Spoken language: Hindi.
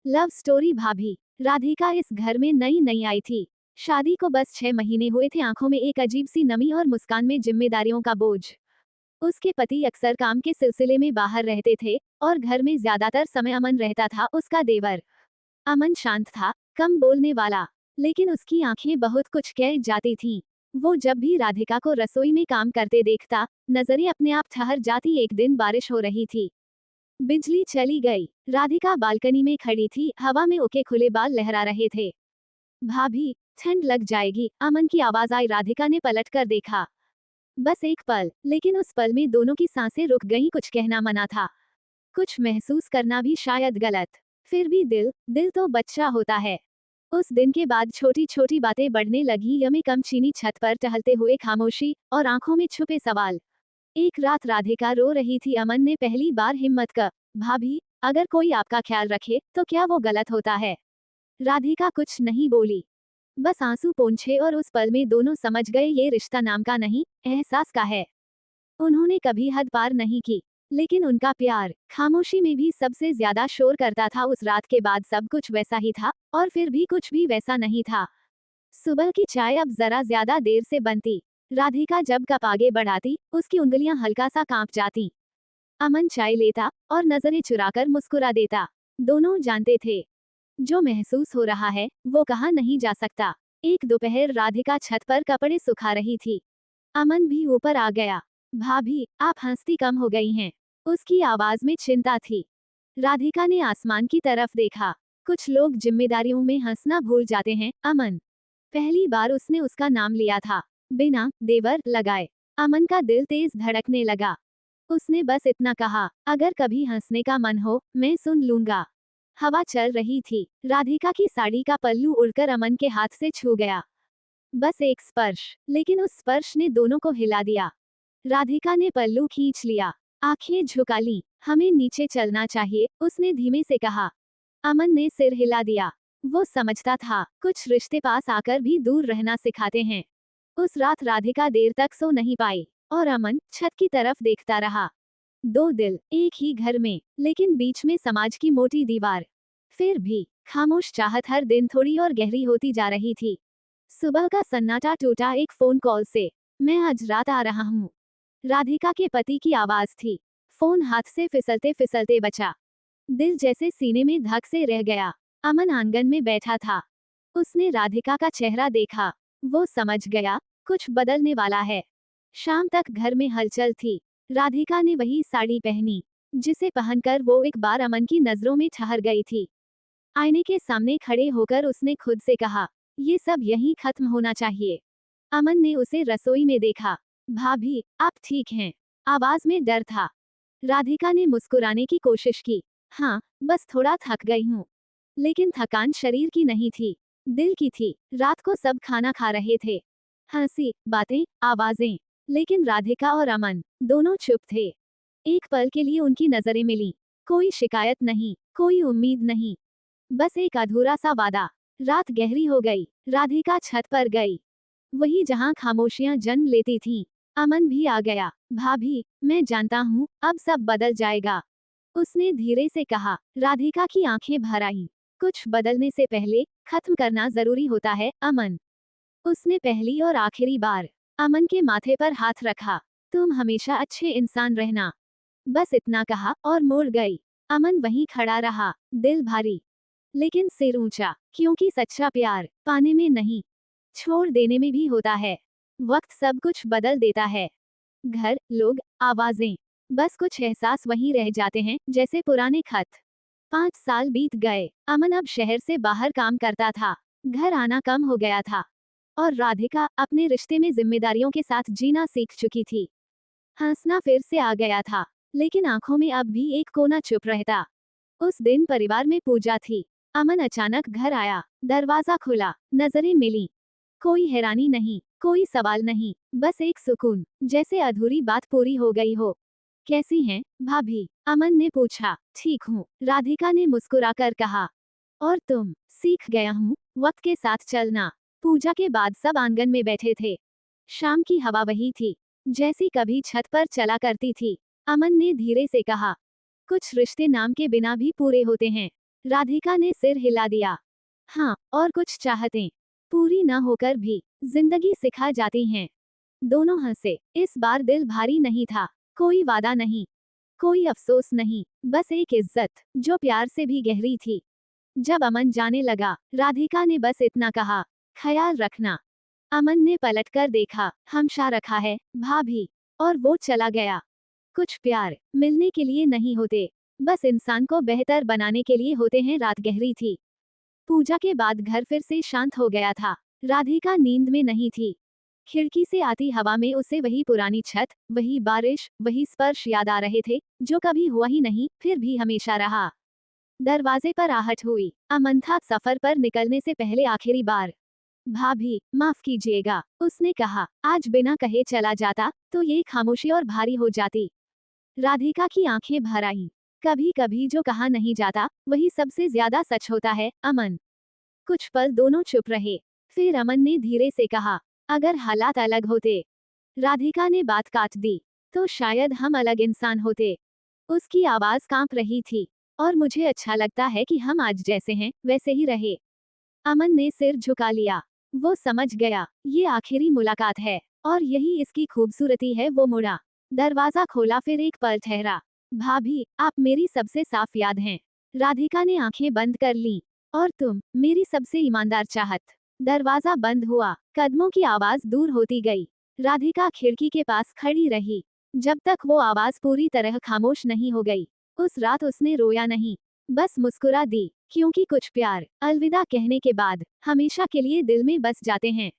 लव स्टोरी भाभी। राधिका इस घर में नई नई आई थी। शादी को बस 6 महीने हुए थे। आंखों में एक अजीब सी नमी और मुस्कान में जिम्मेदारियों का बोझ। उसके पति अक्सर काम के सिलसिले में बाहर रहते थे और घर में ज्यादातर समय अमन रहता था, उसका देवर। अमन शांत था, कम बोलने वाला, लेकिन उसकी आंखें बहुत कुछ कह जाती थीं। वो जब भी राधिका को रसोई में काम करते देखता, नजरें अपने आप ठहर जाती। एक दिन बारिश हो रही थी। बिजली चली गई। राधिका बालकनी में खड़ी थी, हवा में उके खुले बाल लहरा रहे थे। भाभी, ठंड लग जाएगी, अमन की आवाज आई। राधिका ने पलट कर देखा। बस एक पल, लेकिन उस पल में दोनों की सांसें रुक गईं। कुछ कहना मना था, कुछ महसूस करना भी शायद गलत। फिर भी दिल दिल तो बच्चा होता है। उस दिन के बाद छोटी छोटी बातें बढ़ने लगी। यमी कम चीनी, छत पर टहलते हुए खामोशी और आंखों में छुपे सवाल। एक रात राधिका रो रही थी। अमन ने पहली बार हिम्मत कर, भाभी, अगर कोई आपका ख्याल रखे तो क्या वो गलत होता है? राधिका कुछ नहीं बोली, बस आंसू पोंछे, और उस पल में दोनों समझ गए ये रिश्ता नाम का नहीं, एहसास का है। उन्होंने कभी हद पार नहीं की, लेकिन उनका प्यार खामोशी में भी सबसे ज्यादा शोर करता था। उस रात के बाद सब कुछ वैसा ही था, और फिर भी कुछ भी वैसा नहीं था। सुबह की चाय अब जरा ज्यादा देर से बनती। राधिका जब कप आगे बढ़ाती, उसकी उंगलियां हल्का सा कांप जाती। अमन चाय लेता और नजरें चुराकर मुस्कुरा देता। दोनों जानते थे, जो महसूस हो रहा है वो कहा नहीं जा सकता। एक दोपहर राधिका छत पर कपड़े सुखा रही थी। अमन भी ऊपर आ गया। भाभी, आप हंसती कम हो गई हैं। उसकी आवाज में चिंता थी। राधिका ने आसमान की तरफ देखा। कुछ लोग जिम्मेदारियों में हंसना भूल जाते हैं, अमन। पहली बार उसने उसका नाम लिया था, बिना देवर लगाए। अमन का दिल तेज धड़कने लगा। उसने बस इतना कहा, अगर कभी हंसने का मन हो, मैं सुन लूंगा। हवा चल रही थी। राधिका की साड़ी का पल्लू उड़कर अमन के हाथ से छू गया। बस एक स्पर्श, लेकिन उस स्पर्श ने दोनों को हिला दिया। राधिका ने पल्लू खींच लिया, आंखें झुका ली। हमें नीचे चलना चाहिए, उसने धीमे से कहा। अमन ने सिर हिला दिया। वो समझता था, कुछ रिश्ते पास आकर भी दूर रहना सिखाते हैं। उस रात राधिका देर तक सो नहीं पाई, और अमन छत की तरफ देखता रहा। दो दिल एक ही घर में, लेकिन बीच में समाज की मोटी दीवार। फिर भी खामोश चाहत हर दिन थोड़ी और गहरी होती जा रही थी। सुबह का सन्नाटा टूटा एक फोन कॉल से। मैं आज रात आ रहा हूँ, राधिका के पति की आवाज थी। फोन हाथ से फिसलते फिसलते बचा। दिल जैसे सीने में धक से रह गया। अमन आंगन में बैठा था। उसने राधिका का चेहरा देखा। वो समझ गया, कुछ बदलने वाला है। शाम तक घर में हलचल थी। राधिका ने वही साड़ी पहनी, जिसे पहनकर वो एक बार अमन की नजरों में ठहर गई थी। आईने के सामने खड़े होकर उसने खुद से कहा, ये सब यहीं खत्म होना चाहिए। अमन ने उसे रसोई में देखा। भाभी, आप ठीक हैं? आवाज में डर था। राधिका ने मुस्कुराने की कोशिश की। हाँ, बस थोड़ा थक गई हूँ। लेकिन थकान शरीर की नहीं थी, दिल की थी। रात को सब खाना खा रहे थे, हंसी, बातें, आवाजें, लेकिन राधिका और अमन दोनों चुप थे। एक पल के लिए उनकी नजरें मिली। कोई शिकायत नहीं, कोई उम्मीद नहीं, बस एक अधूरा सा वादा। रात गहरी हो गई। राधिका छत पर गई, वही जहां खामोशियां जन्म लेती थीं। अमन भी आ गया। भाभी, मैं जानता हूँ, अब सब बदल जाएगा, उसने धीरे से कहा। राधिका की आंखें भर आईं। कुछ बदलने से पहले खत्म करना जरूरी होता है, अमन। उसने पहली और आखिरी बार अमन के माथे पर हाथ रखा। तुम हमेशा अच्छे इंसान रहना, बस इतना कहा और मुड़ गई। अमन वहीं खड़ा रहा, दिल भारी, लेकिन सिर ऊंचा, क्योंकि सच्चा प्यार पाने में नहीं, छोड़ देने में भी होता है। वक्त सब कुछ बदल देता है। घर, लोग, आवाजें, बस कुछ एहसास वहीं रह जाते हैं, जैसे पुराने खत। 5 साल बीत गए। अमन अब शहर से बाहर काम करता था। घर आना कम हो गया था, और राधिका अपने रिश्ते में जिम्मेदारियों के साथ जीना सीख चुकी थी। हंसना फिर से आ गया था, लेकिन आंखों में अब भी एक कोना चुप रहता। उस दिन परिवार में पूजा थी। अमन अचानक घर आया। दरवाजा खुला, नजरें मिली। कोई हैरानी नहीं, कोई सवाल नहीं, बस एक सुकून, जैसे अधूरी बात पूरी हो गई हो। कैसी हैं, भाभी? अमन ने पूछा। ठीक हूँ, राधिका ने मुस्कुराकर कहा। और तुम? सीख गया हूँ, वक्त के साथ चलना। पूजा के बाद सब आंगन में बैठे थे। शाम की हवा वही थी, जैसी कभी छत पर चला करती थी। अमन ने धीरे से कहा, कुछ रिश्ते नाम के बिना भी पूरे होते हैं। राधिका ने सिर हिला दिया। हाँ, और कुछ चाहतें पूरी न होकर भी जिंदगी सिखा जाती हैं। दोनों हंसे। इस बार दिल भारी नहीं था। कोई वादा नहीं, कोई अफसोस नहीं, बस एक इज्जत जो प्यार से भी गहरी थी। जब अमन जाने लगा, राधिका ने बस इतना कहा, ख्याल रखना। अमन ने पलटकर देखा, हमशा रखा है भाभी, और वो चला गया। कुछ प्यार मिलने के लिए नहीं होते, बस इंसान को बेहतर बनाने के लिए होते हैं। रात गहरी थी। पूजा के बाद घर फिर से शांत हो गया था। राधिका नींद में नहीं थी। खिड़की से आती हवा में उसे वही पुरानी छत, वही बारिश, वही स्पर्श याद आ रहे थे, जो कभी हुआ ही नहीं, फिर भी हमेशा रहा। दरवाजे पर आहट हुई। अमन था सफर पर निकलने से पहले आखिरी बार। भाभी, माफ कीजिएगा, उसने कहा। आज बिना कहे चला जाता तो ये खामोशी और भारी हो जाती। राधिका की आंखें भर आईं। कभी कभी जो कहा नहीं जाता, वही सबसे ज्यादा सच होता है। अमन। कुछ पल दोनों चुप रहे। फिर अमन ने धीरे से कहा, अगर हालात अलग होते। राधिका ने बात काट दी। तो शायद हम अलग इंसान होते। उसकी आवाज कांप रही थी। और मुझे अच्छा लगता है कि हम आज जैसे हैं, वैसे ही रहे। अमन ने सिर झुका लिया। वो समझ गया, ये आखिरी मुलाकात है, और यही इसकी खूबसूरती है। वो मुड़ा, दरवाजा खोला, फिर एक पल ठहरा। भाभी, आप मेरी सबसे साफ याद हैं। राधिका ने आंखें बंद कर लीं। और तुम, मेरी सबसे ईमानदार चाहत। दरवाजा बंद हुआ। कदमों की आवाज दूर होती गई। राधिका खिड़की के पास खड़ी रही, जब तक वो आवाज पूरी तरह खामोश नहीं हो गई। उस रात उसने रोया नहीं, बस मुस्कुरा दी, क्योंकि कुछ प्यार अलविदा कहने के बाद हमेशा के लिए दिल में बस जाते हैं।